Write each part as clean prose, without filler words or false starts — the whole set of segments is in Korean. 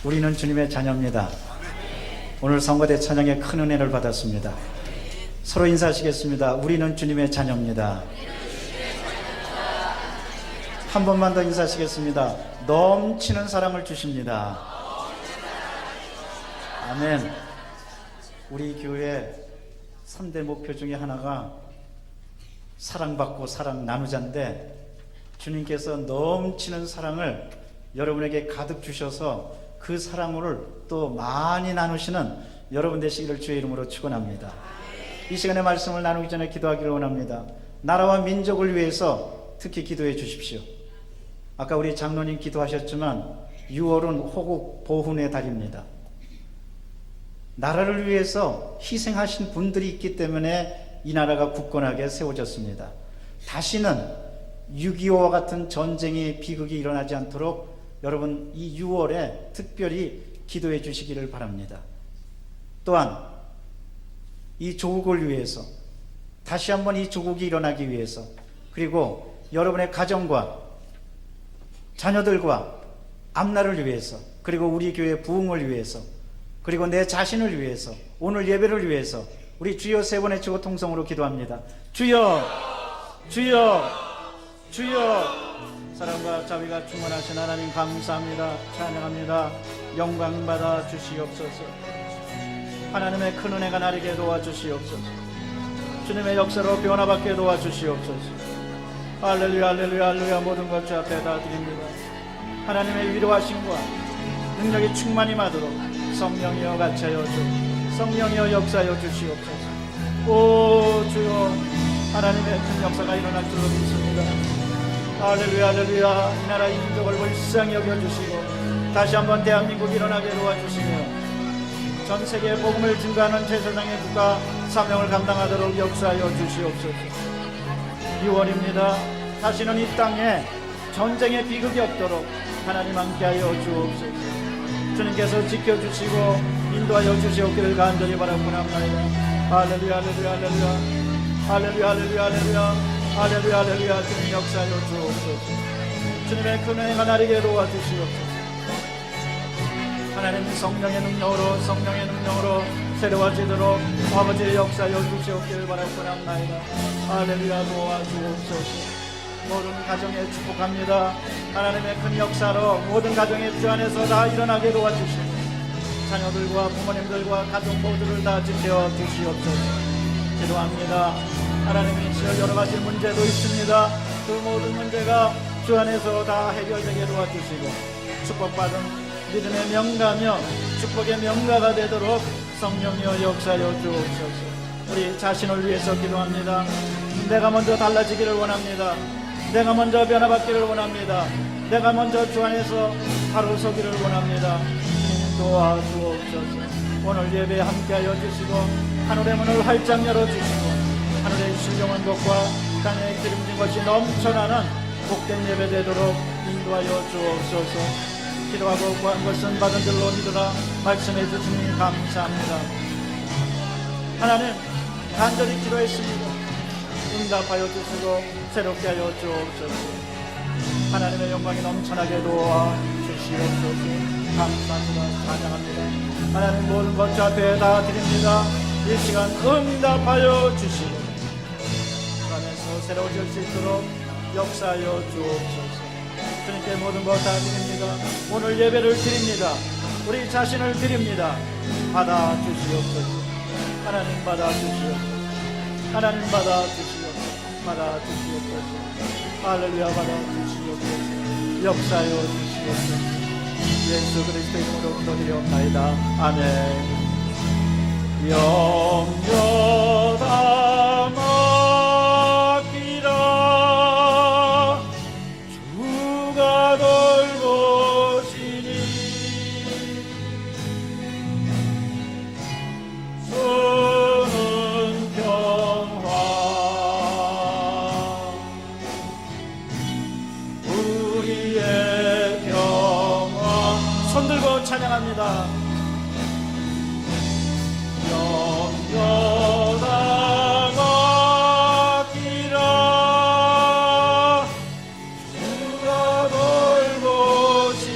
우리는 주님의 자녀입니다. 오늘 성가대 찬양에 큰 은혜를 받았습니다. 서로 인사하시겠습니다. 우리는 주님의 자녀입니다. 한 번만 더 인사하시겠습니다. 넘치는 사랑을 주십니다. 아멘. 우리 교회 3대 목표 중에 하나가 사랑받고 사랑 나누자인데, 주님께서 넘치는 사랑을 여러분에게 가득 주셔서 그 사랑을 또 많이 나누시는 여러분 되시기를 주의 이름으로 축원합니다. 이 시간에 말씀을 나누기 전에 기도하기를 원합니다. 나라와 민족을 위해서 특히 기도해 주십시오. 아까 우리 장로님 기도하셨지만 6월은 호국 보훈의 달입니다. 나라를 위해서 희생하신 분들이 있기 때문에 이 나라가 굳건하게 세워졌습니다. 다시는 6.25와 같은 전쟁의 비극이 일어나지 않도록 여러분 이 6월에 특별히 기도해 주시기를 바랍니다. 또한 이 조국을 위해서, 다시 한번 이 조국이 일어나기 위해서, 그리고 여러분의 가정과 자녀들과 앞날을 위해서, 그리고 우리 교회 부흥을 위해서, 그리고 내 자신을 위해서, 오늘 예배를 위해서 우리 주여 세 번의 주고 통성으로 기도합니다. 주여, 주여, 주여. 사랑과 자비가 충만하신 하나님 감사합니다. 찬양합니다. 영광 받아 주시옵소서. 하나님의 큰 은혜가 나리게 도와주시옵소서. 주님의 역사로 변화받게 도와주시옵소서. 할렐루야, 할렐루야, 할렐루야. 모든 것 주 앞에 다 드립니다. 하나님의 위로하심과 능력이 충만히 마도록 성령이여 같이하여 주, 성령이여 역사하여 주시옵소서. 오 주여, 하나님의 큰 역사가 일어날 줄로 믿습니다. 할렐루야, 할렐루야. 이 나라 이 민족을 불쌍히 여겨주시고 다시 한번 대한민국 일어나게 도와주시며 전 세계에 복음을 증거하는 제사장의 국가 사명을 감당하도록 역사하여 주시옵소서. 6월입니다. 다시는 이 땅에 전쟁의 비극이 없도록 하나님 함께하여 주옵소서. 주님께서 지켜주시고 인도하여 주시옵기를 간절히 바라옵나이다. 할렐루야, 할렐루야, 할렐루야. 할렐루야, 할렐루야, 할렐루야. 할렐루야, 할렐루야. 주님 역사하여 주옵소서. 주님의 큰 은혜가 나리게 도와주시옵소서. 하나님 성령의 능력으로, 성령의 능력으로 새로워지도록 아버지의 역사하여 주시옵기를 바라옵나이다. 할렐루야, 도와주옵소서. 모든 가정에 축복합니다. 하나님의 큰 역사로 모든 가정의 주 안에서 다 일어나게 도와주시고 자녀들과 부모님들과 가족 모두를 다 지켜 주시옵소서. 기도합니다. 하나님이 지을 여러 가지 문제도 있습니다. 그 모든 문제가 주 안에서 다 해결되게 도와주시고 축복받은 믿음의 명가며 축복의 명가가 되도록 성령이여 역사하여 주옵소서. 우리 자신을 위해서 기도합니다. 내가 먼저 달라지기를 원합니다. 내가 먼저 변화받기를 원합니다. 내가 먼저 주 안에서 바로 서기를 원합니다. 도와주옵소서. 오늘 예배에 함께하여 주시고 하늘의 문을 활짝 열어주시고 하늘의 신령한 것과 땅의 기름진 것이 넘쳐나는 복된 예배 되도록 인도하여 주옵소서. 기도하고 구한 것은 받은 줄로 믿으라 말씀해 주시니 감사합니다. 하나님 간절히 기도했습니다. 응답하여 주시고 새롭게 하여 주옵소서. 하나님의 영광이 넘쳐나게 도와 주시옵소서. 감사합니다. 찬양합니다. 하나님 모든 것 주 앞에 다 드립니다. 이 시간 응답하여 주시고 주 안에서 새로워질 수 있도록 역사하여 주옵소서. 주님께 모든 것 다 드립니다. 오늘 예배를 드립니다. 우리 자신을 드립니다. 받아 주시옵소서. 하나님 받아 주시옵소서. 하나님 받아 주시옵소서. 받아 주시옵소서. 할렐루야. 받아 주시옵소서. 역사하여 주시옵소서. 예수 그리스도 이름으로 기도드리옵나이다. 아멘. 영여다 맡기라 주가 돌보시니 주는 평화 우리의 평화. 손들고 찬양합니다. 영여다 맡기라 주가 돌보시니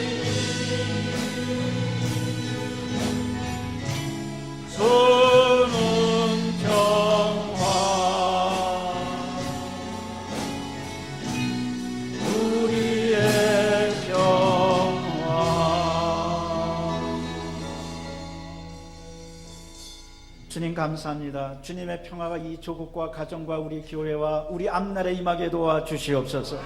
주님 감사합니다. 주님의 평화가 이 조국과 가정과 우리 교회와 우리 앞날에 임하게 도와주시옵소서.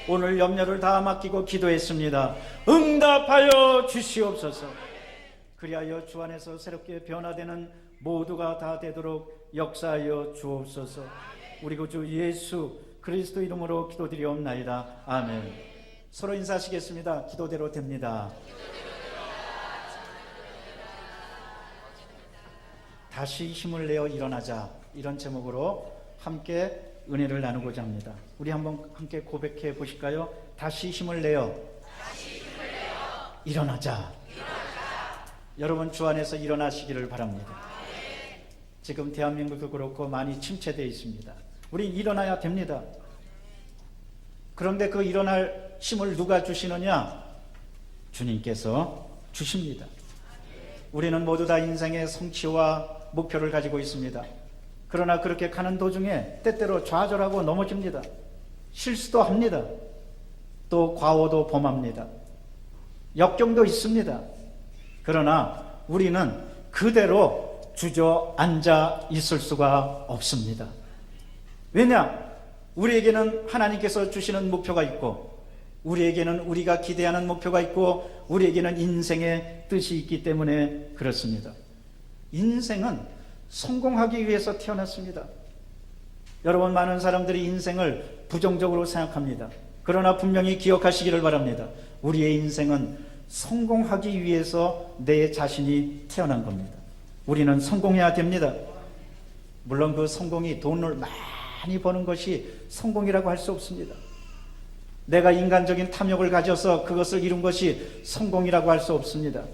오늘 염려를 다 맡기고 기도했습니다. 응답하여 주시옵소서. 그리하여 주 안에서 새롭게 변화되는 모두가 다 되도록 역사하여 주옵소서. 우리 구주 예수 그리스도 이름으로 기도드리옵나이다. 아멘. 서로 인사하시겠습니다. 기도대로 됩니다. 다시 힘을 내어 일어나자, 이런 제목으로 함께 은혜를 나누고자 합니다. 우리 한번 함께 고백해 보실까요? 다시 힘을 내어 일어나자. 여러분 주 안에서 일어나시기를 바랍니다. 지금 대한민국도 그렇고 많이 침체되어 있습니다. 우리 일어나야 됩니다. 그런데 그 일어날 힘을 누가 주시느냐? 주님께서 주십니다. 우리는 모두 다 인생의 성취와 목표를 가지고 있습니다. 그러나 그렇게 가는 도중에 때때로 좌절하고 넘어집니다. 실수도 합니다. 또 과오도 범합니다. 역경도 있습니다. 그러나 우리는 그대로 주저앉아 있을 수가 없습니다. 왜냐? 우리에게는 하나님께서 주시는 목표가 있고, 우리에게는 우리가 기대하는 목표가 있고, 우리에게는 인생의 뜻이 있기 때문에 그렇습니다. 인생은 성공하기 위해서 태어났습니다. 여러분, 많은 사람들이 인생을 부정적으로 생각합니다. 그러나 분명히 기억하시기를 바랍니다. 우리의 인생은 성공하기 위해서 내 자신이 태어난 겁니다. 우리는 성공해야 됩니다. 물론 그 성공이 돈을 많이 버는 것이 성공이라고 할 수 없습니다. 내가 인간적인 탐욕을 가져서 그것을 이룬 것이 성공이라고 할 수 없습니다.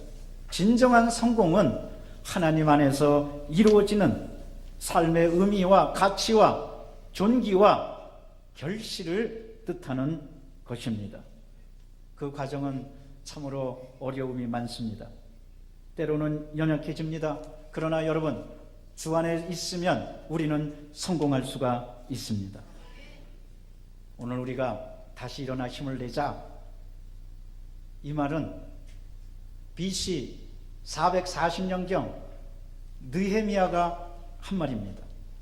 진정한 성공은 하나님 안에서 이루어지는 삶의 의미와 가치와 존귀와 결실을 뜻하는 것입니다. 그 과정은 참으로 어려움이 많습니다. 때로는 연약해집니다. 그러나 여러분, 주 안에 있으면 우리는 성공할 수가 있습니다. 오늘 우리가 다시 일어나 힘을 내자, 이 말은 BC 440년경 느헤미야가 한 말입니다.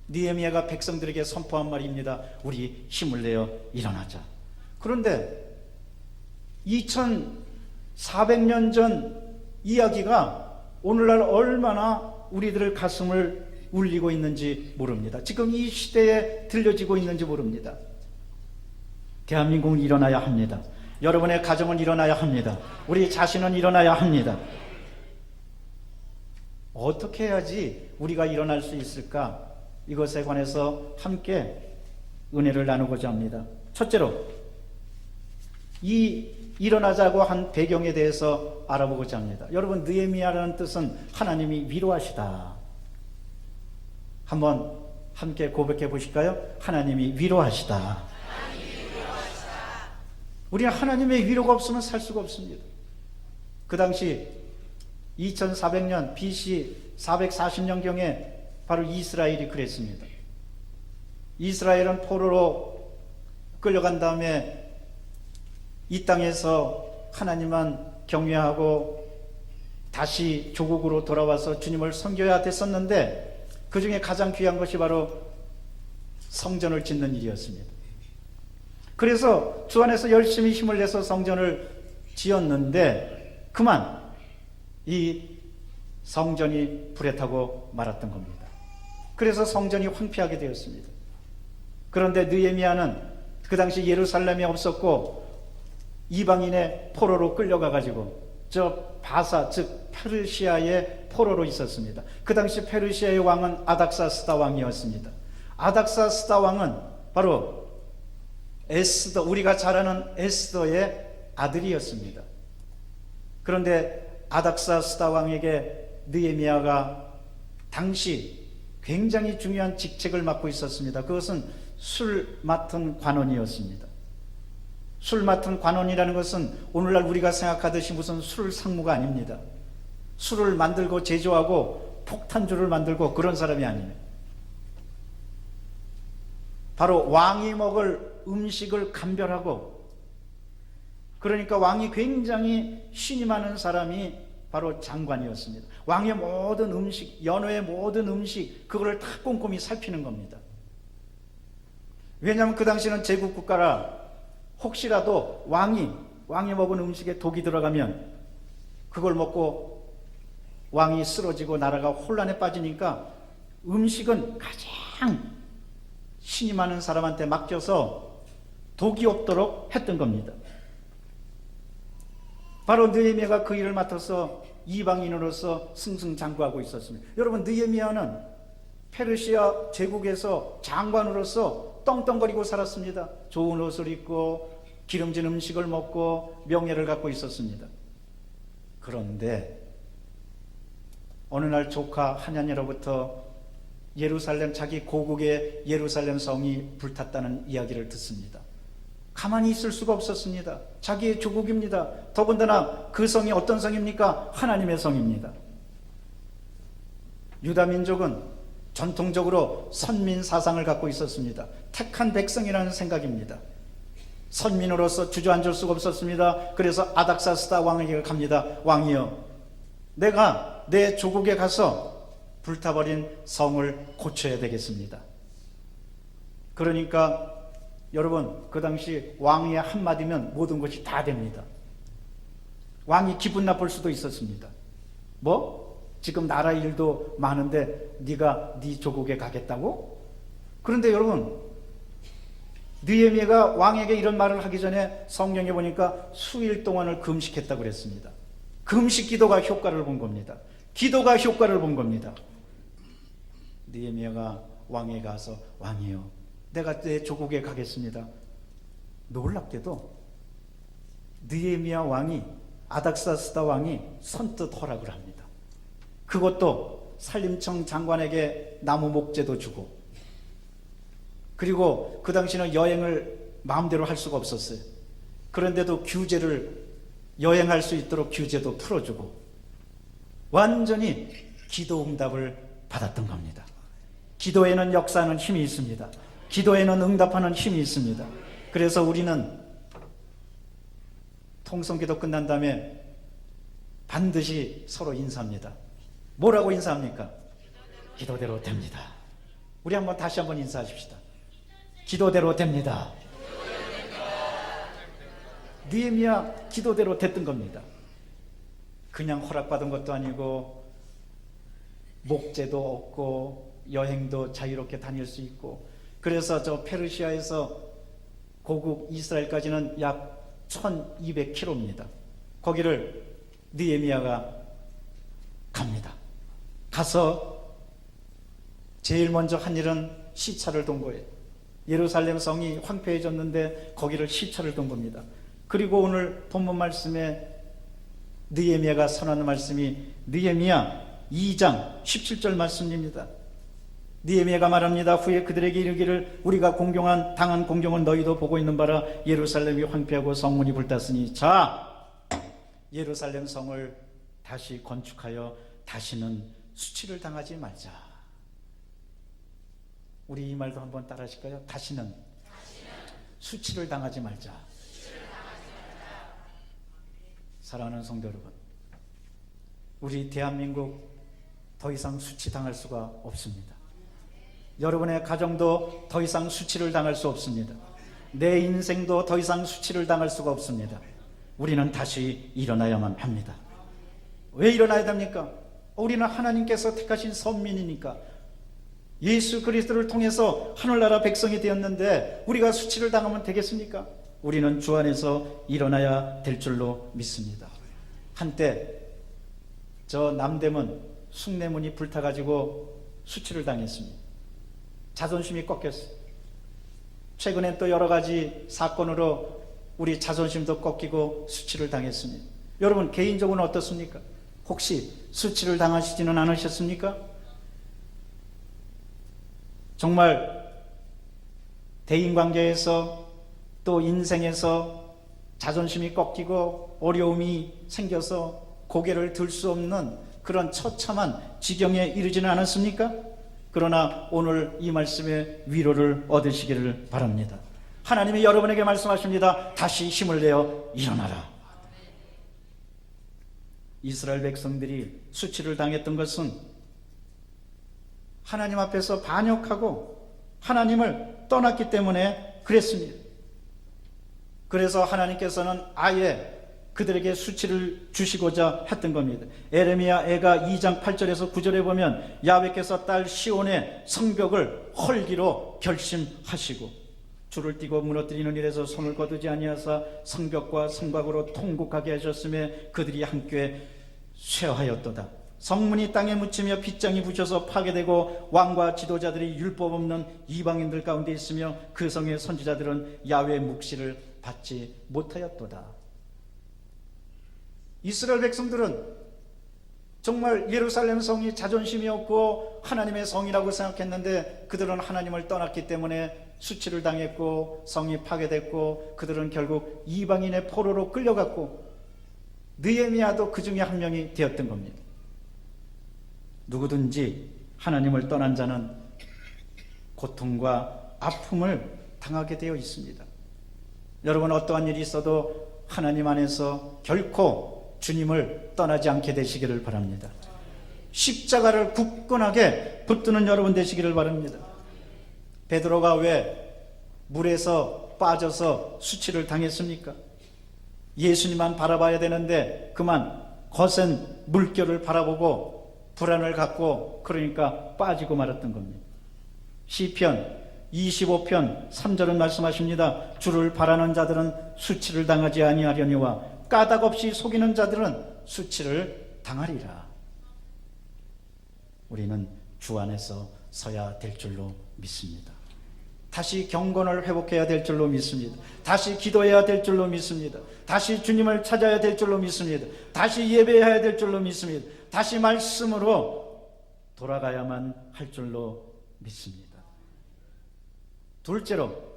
느헤미야가 백성들에게 선포한 말입니다. 우리 힘을 내어 일어나자. 그런데 2400년 전 이야기가 오늘날 얼마나 우리들의 가슴을 울리고 있는지 모릅니다. 지금 이 시대에 들려지고 있는지 모릅니다. 대한민국은 일어나야 합니다. 여러분의 가정은 일어나야 합니다. 우리 자신은 일어나야 합니다. 어떻게 해야지 우리가 일어날 수 있을까? 이것에 관해서 함께 은혜를 나누고자 합니다. 첫째로, 이 일어나자고 한 배경에 대해서 알아보고자 합니다. 여러분, 느헤미야라는 뜻은 하나님이 위로하시다. 한번 함께 고백해 보실까요? 하나님이 위로하시다. 우리는 하나님의 위로가 없으면 살 수가 없습니다. 그 당시 2400년 BC 440년경에 바로 이스라엘이 그랬습니다. 이스라엘은 포로로 끌려간 다음에 이 땅에서 하나님만 경외하고 다시 조국으로 돌아와서 주님을 섬겨야 됐었는데, 그 중에 가장 귀한 것이 바로 성전을 짓는 일이었습니다. 그래서 주 안에서 열심히 힘을 내서 성전을 지었는데 그만 이 성전이 불에 타고 말았던 겁니다. 그래서 성전이 황폐하게 되었습니다. 그런데 느헤미야는 그 당시 예루살렘이 없었고 이방인의 포로로 끌려가가지고 저 바사, 즉 페르시아의 포로로 있었습니다. 그 당시 페르시아의 왕은 아닥사스다 왕이었습니다. 아닥사스다 왕은 바로 에스더, 우리가 잘 아는 에스더의 아들이었습니다. 그런데 아닥사스다 왕에게 느헤미야가 당시 굉장히 중요한 직책을 맡고 있었습니다. 그것은 술 맡은 관원이었습니다. 술 맡은 관원이라는 것은 오늘날 우리가 생각하듯이 무슨 술 상무가 아닙니다. 술을 만들고 제조하고 폭탄주를 만들고 그런 사람이 아니에요. 바로 왕이 먹을 음식을 감별하고, 그러니까 왕이 굉장히 신임하는 사람이 바로 장관이었습니다. 왕의 모든 음식, 연회의 모든 음식, 그거를 다 꼼꼼히 살피는 겁니다. 왜냐하면 그 당시는 제국 국가라 혹시라도 왕이 먹은 음식에 독이 들어가면 그걸 먹고 왕이 쓰러지고 나라가 혼란에 빠지니까 음식은 가장 신이 많은 사람한테 맡겨서 독이 없도록 했던 겁니다. 바로 느헤미야가 그 일을 맡아서 이방인으로서 승승장구하고 있었습니다. 여러분, 느헤미야는 페르시아 제국에서 장관으로서 떵떵거리고 살았습니다. 좋은 옷을 입고 기름진 음식을 먹고 명예를 갖고 있었습니다. 그런데 어느 날 조카 하냐냐로부터 예루살렘, 자기 고국의 예루살렘 성이 불탔다는 이야기를 듣습니다. 가만히 있을 수가 없었습니다. 자기의 조국입니다. 더군다나 그 성이 어떤 성입니까? 하나님의 성입니다. 유다 민족은 전통적으로 선민 사상을 갖고 있었습니다. 택한 백성이라는 생각입니다. 선민으로서 주저앉을 수가 없었습니다. 그래서 아닥사스다 왕에게 갑니다. 왕이여, 내가 내 조국에 가서 불타버린 성을 고쳐야 되겠습니다. 그러니까 여러분, 그 당시 왕의 한마디면 모든 것이 다 됩니다. 왕이 기분 나쁠 수도 있었습니다. 지금 나라 일도 많은데 네가 네 조국에 가겠다고? 그런데 여러분, 느헤미야가 왕에게 이런 말을 하기 전에 성경에 보니까 수일 동안을 금식했다고 그랬습니다. 금식 기도가 효과를 본 겁니다. 기도가 효과를 본 겁니다. 느헤미야가 왕에게 가서 왕이요, 내가 내 조국에 가겠습니다. 놀랍게도 느헤미야 왕이, 아닥사스다 왕이 선뜻 허락을 합니다. 그것도 산림청 장관에게 나무 목재도 주고, 그리고 그 당시는 여행을 마음대로 할 수가 없었어요. 그런데도 규제를, 여행할 수 있도록 규제도 풀어주고, 완전히 기도 응답을 받았던 겁니다. 기도에는 역사하는 힘이 있습니다. 기도에는 응답하는 힘이 있습니다. 그래서 우리는 통성기도 끝난 다음에 반드시 서로 인사합니다. 뭐라고 인사합니까? 기도대로 됩니다. 우리 다시 한번 인사하십시다. 기도대로 됩니다. 느헤미야 기도대로 됐던 겁니다. 그냥 허락받은 것도 아니고 목재도 없고 여행도 자유롭게 다닐 수 있고, 그래서 저 페르시아에서 고국 이스라엘까지는 약 1200km입니다. 거기를 느헤미야가 갑니다. 가서 제일 먼저 한 일은 시차를 돈 거예요. 예루살렘 성이 황폐해졌는데 거기를 시차를 돈 겁니다. 그리고 오늘 본문 말씀에 느헤미야가 선언하는 말씀이 느헤미야 2장 17절 말씀입니다. 느헤미야가 말합니다. 후에 그들에게 이르기를 우리가 당한 공경은 너희도 보고 있는 바라. 예루살렘이 황폐하고 성문이 불탔으니 자, 예루살렘 성을 다시 건축하여 다시는 수치를 당하지 말자. 우리 이 말도 한번 따라 하실까요? 다시는 수치를 당하지 말자. 사랑하는 성도 여러분, 우리 대한민국 더 이상 수치 당할 수가 없습니다. 여러분의 가정도 더 이상 수치를 당할 수 없습니다. 내 인생도 더 이상 수치를 당할 수가 없습니다. 우리는 다시 일어나야만 합니다. 왜 일어나야 됩니까? 우리는 하나님께서 택하신 선민이니까, 예수 그리스도를 통해서 하늘나라 백성이 되었는데 우리가 수치를 당하면 되겠습니까? 우리는 주 안에서 일어나야 될 줄로 믿습니다. 한때 저 남대문 숭례문이 불타가지고 수치를 당했습니다. 자존심이 꺾였어요. 최근엔 또 여러 가지 사건으로 우리 자존심도 꺾이고 수치를 당했습니다. 여러분, 개인적으로는 어떻습니까? 혹시 수치를 당하시지는 않으셨습니까? 정말 대인관계에서 또 인생에서 자존심이 꺾이고 어려움이 생겨서 고개를 들 수 없는 그런 처참한 지경에 이르지는 않았습니까? 그러나 오늘 이 말씀에 위로를 얻으시기를 바랍니다. 하나님이 여러분에게 말씀하십니다. 다시 힘을 내어 일어나라. 이스라엘 백성들이 수치를 당했던 것은 하나님 앞에서 반역하고 하나님을 떠났기 때문에 그랬습니다. 그래서 하나님께서는 아예 그들에게 수치를 주시고자 했던 겁니다. 에레미야 애가 2장 8절에서 9절에 보면 야훼께서 딸 시온의 성벽을 헐기로 결심하시고 줄을 띠고 무너뜨리는 일에서 손을 거두지 아니하사 성벽과 성곽으로 통곡하게 하셨음에 그들이 함께 쇠하였도다. 성문이 땅에 묻히며 빗장이 부셔서 파괴되고 왕과 지도자들이 율법 없는 이방인들 가운데 있으며 그 성의 선지자들은 야훼의 묵시를 받지 못하였도다. 이스라엘 백성들은 정말 예루살렘 성이 자존심이었고 하나님의 성이라고 생각했는데 그들은 하나님을 떠났기 때문에 수치를 당했고 성이 파괴됐고 그들은 결국 이방인의 포로로 끌려갔고 느헤미야도 그 중에 한 명이 되었던 겁니다. 누구든지 하나님을 떠난 자는 고통과 아픔을 당하게 되어 있습니다. 여러분, 어떠한 일이 있어도 하나님 안에서 결코 주님을 떠나지 않게 되시기를 바랍니다. 십자가를 굳건하게 붙드는 여러분 되시기를 바랍니다. 베드로가 왜 물에서 빠져서 수치를 당했습니까? 예수님만 바라봐야 되는데 그만 거센 물결을 바라보고 불안을 갖고 그러니까 빠지고 말았던 겁니다. 시편 25편 3절은 말씀하십니다. 주를 바라는 자들은 수치를 당하지 아니하려니와 까닭없이 속이는 자들은 수치를 당하리라. 우리는 주 안에서 서야 될 줄로 믿습니다. 다시 경건을 회복해야 될 줄로 믿습니다. 다시 기도해야 될 줄로 믿습니다. 다시 주님을 찾아야 될 줄로 믿습니다. 다시 예배해야 될 줄로 믿습니다. 다시 말씀으로 돌아가야만 할 줄로 믿습니다. 둘째로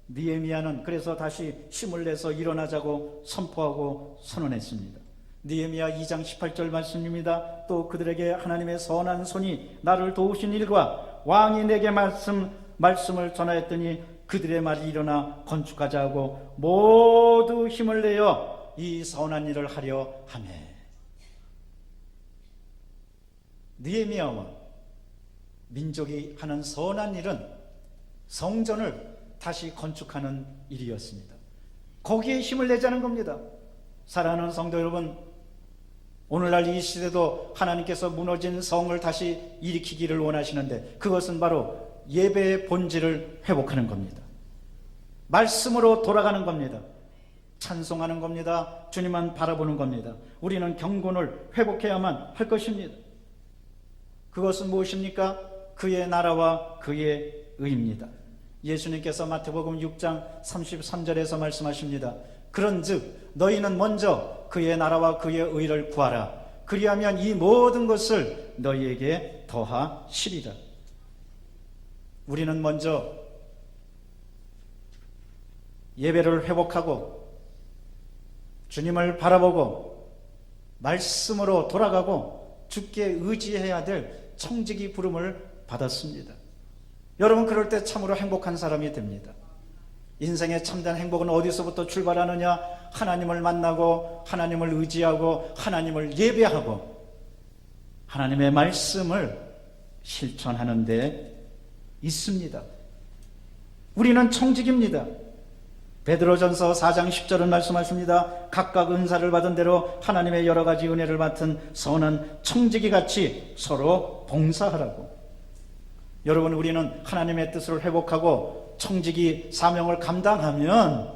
느헤미야는 그래서 다시 힘을 내서 일어나자고 선포하고 선언했습니다. 느헤미야 2장 18절 말씀입니다. 또 그들에게 하나님의 선한 손이 나를 도우신 일과 왕이 내게 말씀을 전하였더니 그들의 말이 일어나 건축하자 하고 모두 힘을 내어 이 선한 일을 하려 하매. 느헤미야와 민족이 하는 선한 일은 성전을 다시 건축하는 일이었습니다. 거기에 힘을 내자는 겁니다. 사랑하는 성도 여러분, 오늘날 이 시대도 하나님께서 무너진 성을 다시 일으키기를 원하시는데 그것은 바로 예배의 본질을 회복하는 겁니다. 말씀으로 돌아가는 겁니다. 찬송하는 겁니다. 주님만 바라보는 겁니다. 우리는 경건을 회복해야만 할 것입니다. 그것은 무엇입니까? 그의 나라와 그의 의입니다. 예수님께서 마태복음 6장 33절에서 말씀하십니다. 그런즉 너희는 먼저 그의 나라와 그의 의를 구하라. 그리하면 이 모든 것을 너희에게 더하시리라. 우리는 먼저 예배를 회복하고 주님을 바라보고 말씀으로 돌아가고 주께 의지해야 될 청지기 부름을 받았습니다. 여러분, 그럴 때 참으로 행복한 사람이 됩니다. 인생의 참된 행복은 어디서부터 출발하느냐? 하나님을 만나고 하나님을 의지하고 하나님을 예배하고 하나님의 말씀을 실천하는 데 있습니다. 우리는 청직입니다. 베드로전서 4장 10절은 말씀하십니다. 각각 은사를 받은 대로 하나님의 여러 가지 은혜를 맡은 선한 청지기 같이 서로 봉사하라고. 여러분, 우리는 하나님의 뜻을 회복하고 청지기 사명을 감당하면,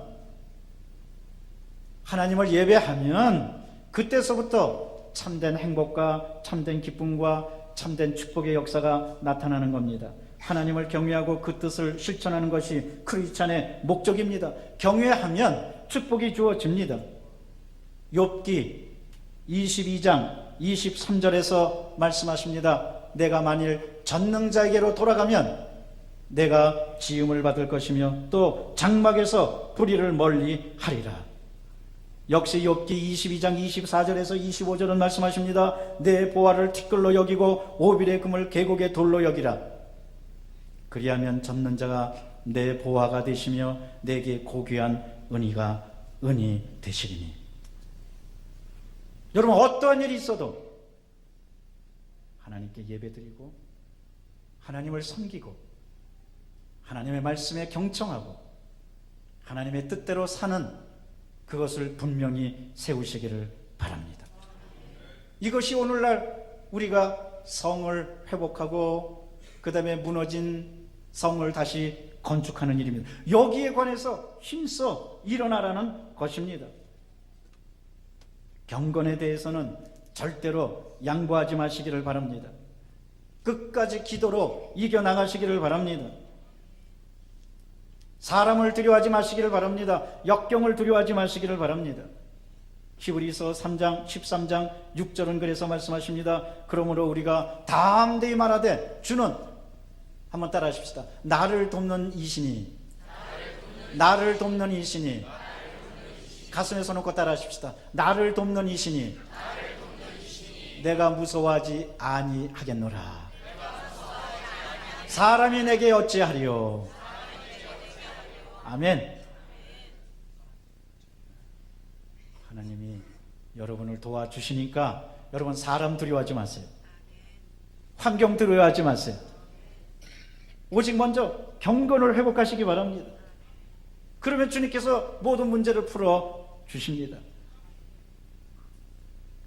하나님을 예배하면 그때서부터 참된 행복과 참된 기쁨과 참된 축복의 역사가 나타나는 겁니다. 하나님을 경외하고 그 뜻을 실천하는 것이 크리스찬의 목적입니다. 경외하면 축복이 주어집니다. 욥기 22장 23절에서 말씀하십니다. 내가 만일 전능자에게로 돌아가면 내가 지음을 받을 것이며 또 장막에서 불의를 멀리 하리라. 역시 욥기 22장 24절에서 25절은 말씀하십니다. 내 보화를 티끌로 여기고 오빌의 금을 계곡의 돌로 여기라. 그리하면 젖는 자가 내 보화가 되시며 내게 고귀한 은이 되시리니. 여러분, 어떠한 일이 있어도 하나님께 예배드리고 하나님을 섬기고 하나님의 말씀에 경청하고 하나님의 뜻대로 사는 그것을 분명히 세우시기를 바랍니다. 이것이 오늘날 우리가 성을 회복하고 그 다음에 무너진 성을 다시 건축하는 일입니다. 여기에 관해서 힘써 일어나라는 것입니다. 경건에 대해서는 절대로 양보하지 마시기를 바랍니다. 끝까지 기도로 이겨나가시기를 바랍니다. 사람을 두려워하지 마시기를 바랍니다. 역경을 두려워하지 마시기를 바랍니다. 히브리서 3장 13장 6절은 그래서 말씀하십니다. 그러므로 우리가 담대히 말하되 주는, 한번 따라 하십시다. 나를 돕는 이신이, 나를 돕는 이신이, 가슴에 손놓고 따라 하십시다. 나를 돕는 이신이 내가 무서워하지 아니하겠노라. 사람이 내게 어찌하리요. 아멘. 하나님이 여러분을 도와주시니까 여러분, 사람 두려워하지 마세요. 환경 두려워하지 마세요. 오직 먼저 경건을 회복하시기 바랍니다. 그러면 주님께서 모든 문제를 풀어 주십니다.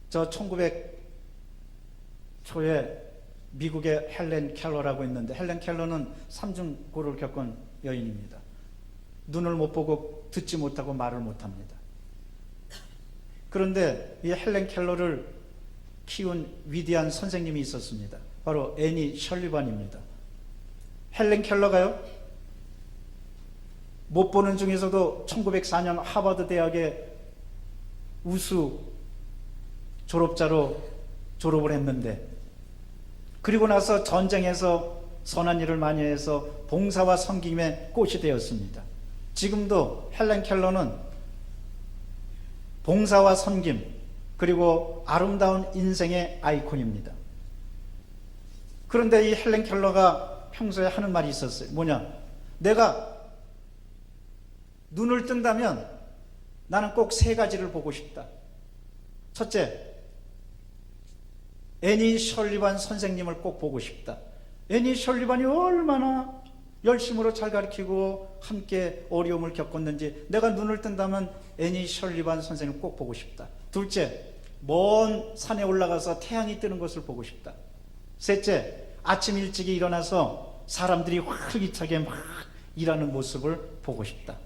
저 1900 초에 미국의 헬렌 켈러라고 있는데, 헬렌 켈러는 삼중고를 겪은 여인입니다. 눈을 못 보고 듣지 못하고 말을 못합니다. 그런데 이 헬렌 켈러를 키운 위대한 선생님이 있었습니다. 바로 애니 셜리반입니다. 헬렌 켈러가요, 못 보는 중에서도 1904년 하버드 대학의 우수 졸업자로 졸업을 했는데, 그리고 나서 전쟁에서 선한 일을 많이 해서 봉사와 섬김의 꽃이 되었습니다. 지금도 헬렌 켈러는 봉사와 섬김 그리고 아름다운 인생의 아이콘입니다. 그런데 이 헬렌 켈러가 평소에 하는 말이 있었어요. 뭐냐? 내가 눈을 뜬다면 나는 꼭 세 가지를 보고 싶다. 첫째, 애니 셜리반 선생님을 꼭 보고 싶다. 애니 셜리반이 얼마나 열심으로 잘 가르치고 함께 어려움을 겪었는지 내가 눈을 뜬다면 애니 셜리반 선생님을 꼭 보고 싶다. 둘째, 먼 산에 올라가서 태양이 뜨는 것을 보고 싶다. 셋째, 아침 일찍이 일어나서 사람들이 활기차게 막 일하는 모습을 보고 싶다.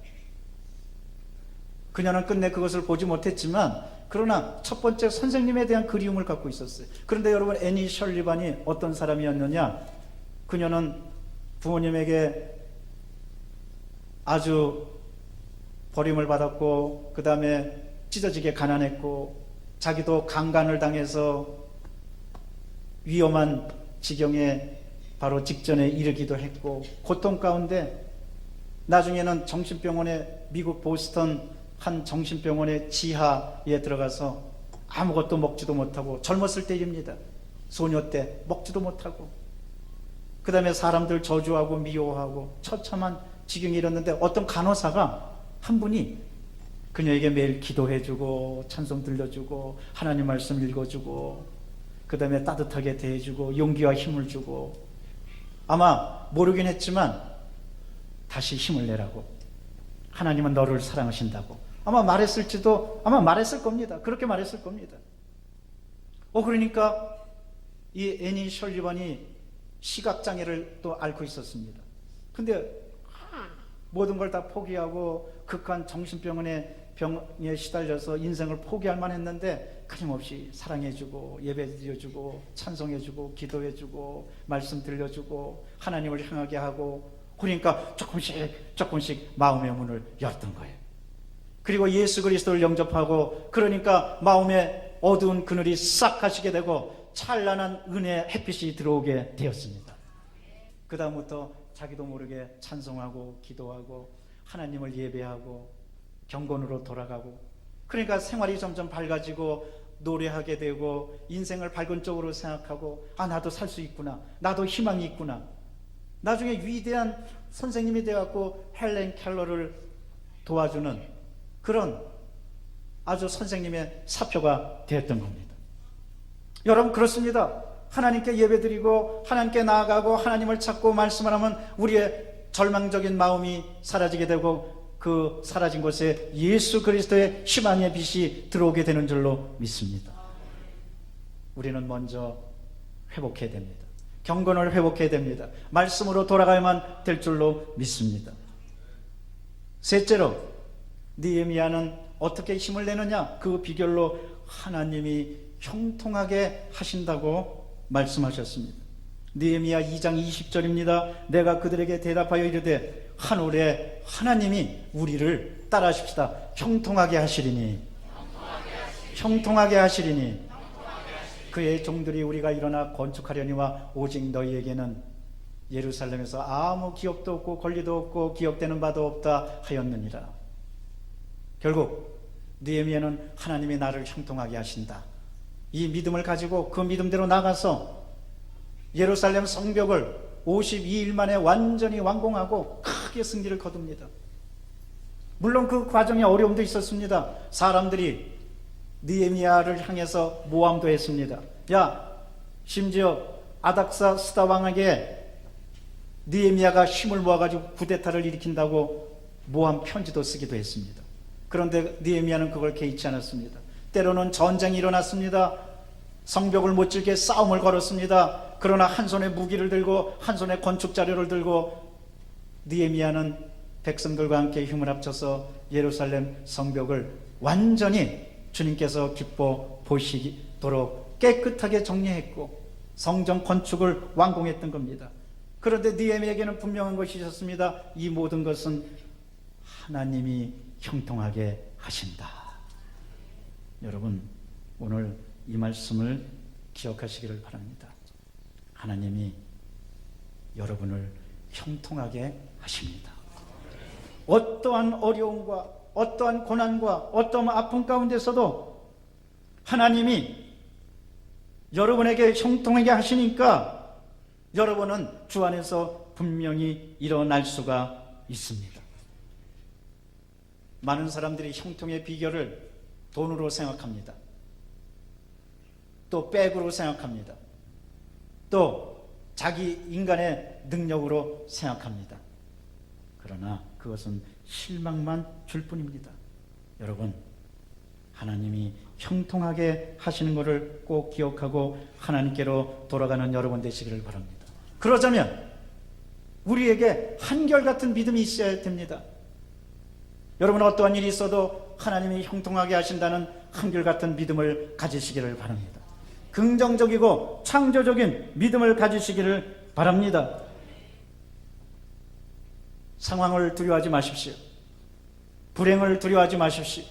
그녀는 끝내 그것을 보지 못했지만, 그러나 첫 번째 선생님에 대한 그리움을 갖고 있었어요. 그런데 여러분, 애니 셜리반이 어떤 사람이었느냐? 그녀는 부모님에게 아주 버림을 받았고, 그 다음에 찢어지게 가난했고, 자기도 강간을 당해서 위험한 지경에 바로 직전에 이르기도 했고, 고통 가운데 나중에는 정신병원에, 미국 보스턴 한 정신병원의 지하에 들어가서 아무것도 먹지도 못하고, 젊었을 때 일입니다. 소녀 때 먹지도 못하고, 그 다음에 사람들 저주하고 미워하고 처참한 지경에 이르렀는데, 어떤 간호사가 한 분이 그녀에게 매일 기도해주고 찬송 들려주고 하나님 말씀 읽어주고 그 다음에 따뜻하게 대해주고 용기와 힘을 주고, 아마 모르긴 했지만 다시 힘을 내라고, 하나님은 너를 사랑하신다고 아마 말했을지도, 아마 말했을 겁니다. 그렇게 말했을 겁니다. 그러니까 이 애니 셜리반이 시각장애를 또 앓고 있었습니다. 근데 모든 걸 다 포기하고 극한 정신병원의 병에 시달려서 인생을 포기할 만했는데, 끊임없이 사랑해주고 예배드려주고 찬송해주고 기도해주고 말씀 들려주고 하나님을 향하게 하고, 그러니까 조금씩 마음의 문을 열었던 거예요. 그리고 예수 그리스도를 영접하고, 그러니까 마음의 어두운 그늘이 싹 가시게 되고 찬란한 은혜의 햇빛이 들어오게 되었습니다. 그 다음부터 자기도 모르게 찬송하고 기도하고 하나님을 예배하고 경건으로 돌아가고, 그러니까 생활이 점점 밝아지고 노래하게 되고 인생을 밝은 쪽으로 생각하고, 나도 살 수 있구나, 나도 희망이 있구나. 나중에 위대한 선생님이 되어갖고 헬렌 켈러를 도와주는 그런 아주 선생님의 사표가 되었던 겁니다. 여러분, 그렇습니다. 하나님께 예배드리고 하나님께 나아가고 하나님을 찾고 말씀을 하면 우리의 절망적인 마음이 사라지게 되고 그 사라진 곳에 예수 그리스도의 희망의 빛이 들어오게 되는 줄로 믿습니다. 우리는 먼저 회복해야 됩니다. 경건을 회복해야 됩니다. 말씀으로 돌아가야만 될 줄로 믿습니다. 셋째로, 느헤미야는 어떻게 힘을 내느냐? 그 비결로 하나님이 형통하게 하신다고 말씀하셨습니다. 느헤미야 2장 20절입니다. 내가 그들에게 대답하여 이르되 하늘에 하나님이 우리를 따라하십시다. 형통하게 하시리니, 형통하게 하시리니 그의 종들이 우리가 일어나 건축하려니와 오직 너희에게는 예루살렘에서 아무 기업도 없고 권리도 없고 기억되는 바도 없다 하였느니라. 결국 느헤미야는 하나님이 나를 형통하게 하신다, 이 믿음을 가지고 그 믿음대로 나가서 예루살렘 성벽을 52일 만에 완전히 완공하고 크게 승리를 거둡니다. 물론 그 과정에 어려움도 있었습니다. 사람들이 느헤미야를 향해서 모함도 했습니다. 야, 심지어 아닥사 스다 왕에게 느헤미야가 힘을 모아가지고 쿠데타를 일으킨다고 모함 편지도 쓰기도 했습니다. 그런데 느헤미야는 그걸 개의치 않았습니다. 때로는 전쟁이 일어났습니다. 성벽을 못 짓게 싸움을 걸었습니다. 그러나 한 손에 무기를 들고 한 손에 건축 자료를 들고 느헤미야는 백성들과 함께 힘을 합쳐서 예루살렘 성벽을 완전히 주님께서 기뻐 보시도록 깨끗하게 정리했고 성전 건축을 완공했던 겁니다. 그런데 느헤미야에게는 분명한 것이 있었습니다. 이 모든 것은 하나님이 형통하게 하신다. 여러분, 오늘 이 말씀을 기억하시기를 바랍니다. 하나님이 여러분을 형통하게 하십니다. 어떠한 어려움과 어떠한 고난과 어떠한 아픔 가운데서도 하나님이 여러분에게 형통하게 하시니까 여러분은 주 안에서 분명히 일어날 수가 있습니다. 많은 사람들이 형통의 비결을 돈으로 생각합니다. 또 백으로 생각합니다. 또 자기 인간의 능력으로 생각합니다. 그러나 그것은 실망만 줄 뿐입니다. 여러분, 하나님이 형통하게 하시는 것을 꼭 기억하고 하나님께로 돌아가는 여러분 되시기를 바랍니다. 그러자면 우리에게 한결같은 믿음이 있어야 됩니다. 여러분, 어떠한 일이 있어도 하나님이 형통하게 하신다는 한결같은 믿음을 가지시기를 바랍니다. 긍정적이고 창조적인 믿음을 가지시기를 바랍니다. 상황을 두려워하지 마십시오. 불행을 두려워하지 마십시오.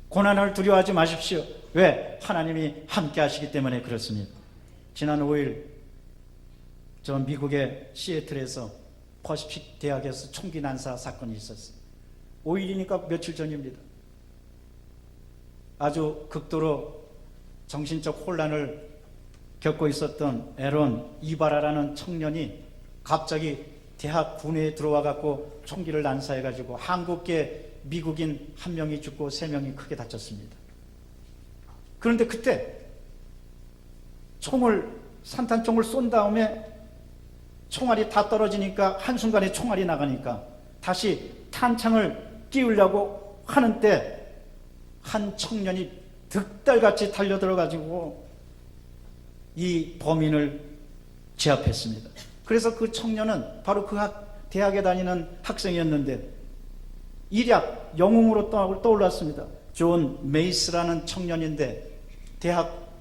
고난을 두려워하지 마십시오. 왜? 하나님이 함께 하시기 때문에 그렇습니다. 지난 5일 저 미국의 시애틀에서 퍼시픽 대학에서 총기 난사 사건이 있었어요. 5일이니까 며칠 전입니다. 아주 극도로 정신적 혼란을 겪고 있었던 에론 이바라라는 청년이 갑자기 대학 군에 들어와 갖고 총기를 난사해 가지고 한국계 미국인 한 명이 죽고 3명이 크게 다쳤습니다. 그런데 그때 산탄총을 쏜 다음에 총알이 다 떨어지니까 한순간에 총알이 나가니까 다시 탄창을 끼우려고 하는 때 한 청년이 득달같이 달려들어가지고 이 범인을 제압했습니다. 그래서 그 청년은 바로 그 대학에 다니는 학생이었는데 일약 영웅으로 떠올랐습니다. 존 메이스라는 청년인데 대학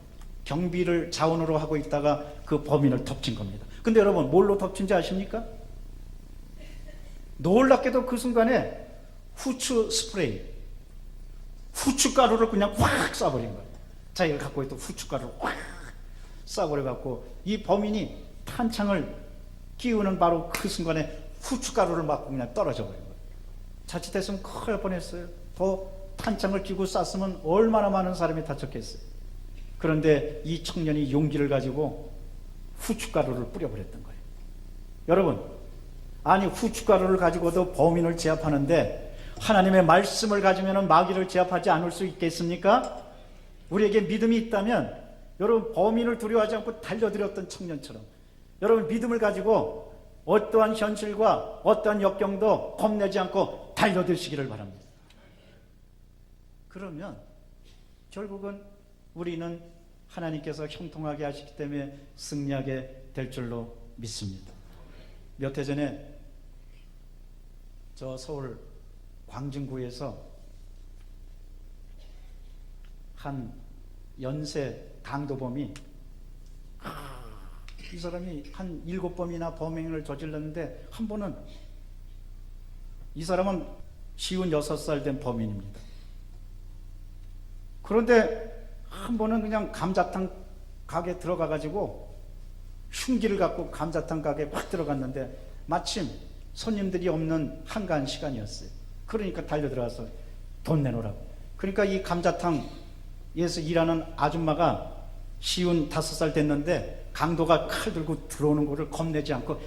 경비를 자원으로 하고 있다가 그 범인을 덮친 겁니다. 근데 여러분, 뭘로 덮친지 아십니까? 놀랍게도 그 순간에 후추 스프레이, 후춧가루를 그냥 확 쏴버린 거예요. 자기가 갖고 있던 후춧가루를 확 쏴버려갖고 이 범인이 탄창을 끼우는 바로 그 순간에 후춧가루를 맞고 그냥 떨어져 버린 거예요. 자칫했으면 큰일 날 뻔했어요. 더 탄창을 끼고 쐈으면 얼마나 많은 사람이 다쳤겠어요. 그런데 이 청년이 용기를 가지고 후춧가루를 뿌려버렸던 거예요. 여러분, 아니 후춧가루를 가지고도 범인을 제압하는데 하나님의 말씀을 가지면 마귀를 제압하지 않을 수 있겠습니까? 우리에게 믿음이 있다면 여러분 범인을 두려워하지 않고 달려들었던 청년처럼 여러분 믿음을 가지고 어떠한 현실과 어떠한 역경도 겁내지 않고 달려들시기를 바랍니다. 그러면 결국은 우리는 하나님께서 형통하게 하시기 때문에 승리하게 될 줄로 믿습니다. 몇 해 전에 저 서울 광진구에서 한 연쇄 강도범이 이 사람이 한 7범이나 범행을 저질렀는데 한 번은 이 사람은 56살 된 범인입니다. 그런데 한 번은 그냥 감자탕 가게 들어가 가지고 흉기를 갖고 감자탕 가게에 확 들어갔는데 마침 손님들이 없는 한가한 시간이었어요. 그러니까 달려들어와서 돈 내놓으라고. 그러니까 이 감자탕에서 일하는 아줌마가 55살 됐는데 강도가 칼 들고 들어오는 거를 겁내지 않고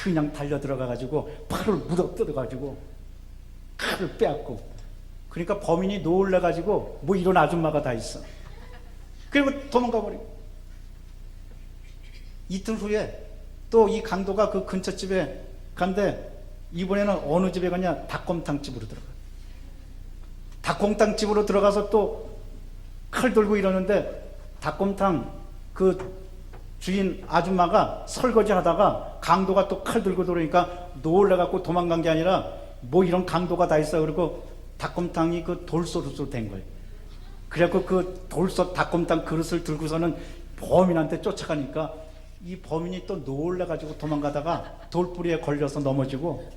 그냥 달려 들어가 가지고 팔을 무덤 가지고 칼을 빼앗고, 그러니까 범인이 놀래 가지고 뭐 이런 아줌마가 다 있어. 그리고 도망가 버리고. 이틀 후에 또 이 강도가 그 근처 집에 간데 이번에는 어느 집에 가냐? 닭곰탕 집으로 들어가. 닭곰탕 집으로 들어가서 또 칼 들고 이러는데 닭곰탕 그 주인 아줌마가 설거지 하다가 강도가 또 칼 들고 들어오니까 놀래갖고 도망간 게 아니라 뭐 이런 강도가 다 있어. 그리고 닭곰탕이 그 돌솥으로 된 거예요. 그래갖고 그 돌솥 닭곰탕 그릇을 들고서는 범인한테 쫓아가니까 이 범인이 또 놀래가지고 도망가다가 돌뿌리에 걸려서 넘어지고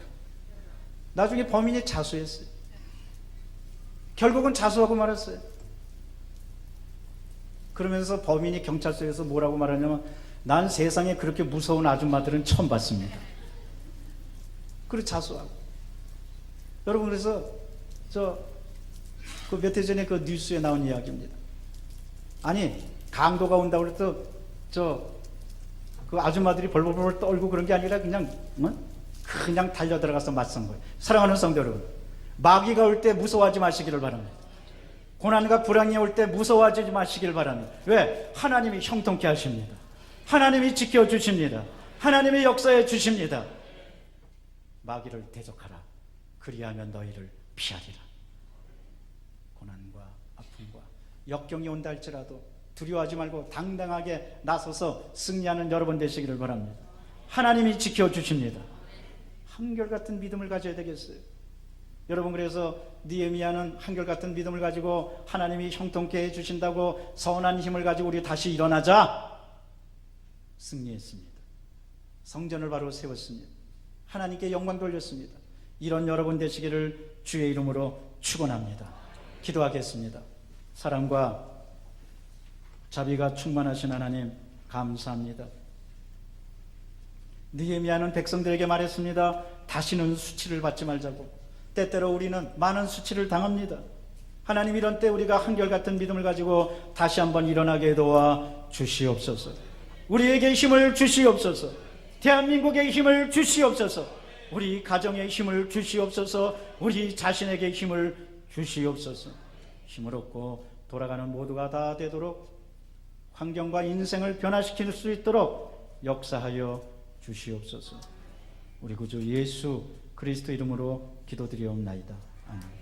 나중에 범인이 자수했어요. 결국은 자수하고 말았어요. 그러면서 범인이 경찰서에서 뭐라고 말하냐면 난 세상에 그렇게 무서운 아줌마들은 처음 봤습니다. 그리고 자수하고. 여러분, 그래서 그 몇 해 전에 그 뉴스에 나온 이야기입니다. 아니 강도가 온다고 그래도 그 아줌마들이 벌벌벌 떨고 그런 게 아니라 그냥 달려 들어가서 맞선 거예요. 사랑하는 성도 여러분, 마귀가 올 때 무서워하지 마시기를 바랍니다. 고난과 불황이 올 때 무서워하지 마시길 바랍니다. 왜? 하나님이 형통케 하십니다. 하나님이 지켜주십니다. 하나님이 역사해 주십니다. 마귀를 대적하라. 그리하면 너희를 피하리라. 고난과 아픔과 역경이 온다 할지라도 두려워하지 말고 당당하게 나서서 승리하는 여러분 되시기를 바랍니다. 하나님이 지켜주십니다. 한결같은 믿음을 가져야 되겠어요. 여러분, 그래서 느헤미야는 한결같은 믿음을 가지고 하나님이 형통케 해주신다고 선한 힘을 가지고 우리 다시 일어나자 승리했습니다. 성전을 바로 세웠습니다. 하나님께 영광 돌렸습니다. 이런 여러분 되시기를 주의 이름으로 축원합니다. 기도하겠습니다. 사랑과 자비가 충만하신 하나님 감사합니다. 느헤미야는 백성들에게 말했습니다. 다시는 수치를 받지 말자고. 때때로 우리는 많은 수치를 당합니다. 하나님, 이런 때 우리가 한결같은 믿음을 가지고 다시 한번 일어나게 도와 주시옵소서. 우리에게 힘을 주시옵소서. 대한민국에 힘을 주시옵소서. 우리 가정에 힘을 주시옵소서. 우리 자신에게 힘을 주시옵소서. 힘을 얻고 돌아가는 모두가 다 되도록 환경과 인생을 변화시킬 수 있도록 역사하여 주시옵소서. 우리 구주 예수 그리스도 이름으로 기도드리옵나이다. 아멘.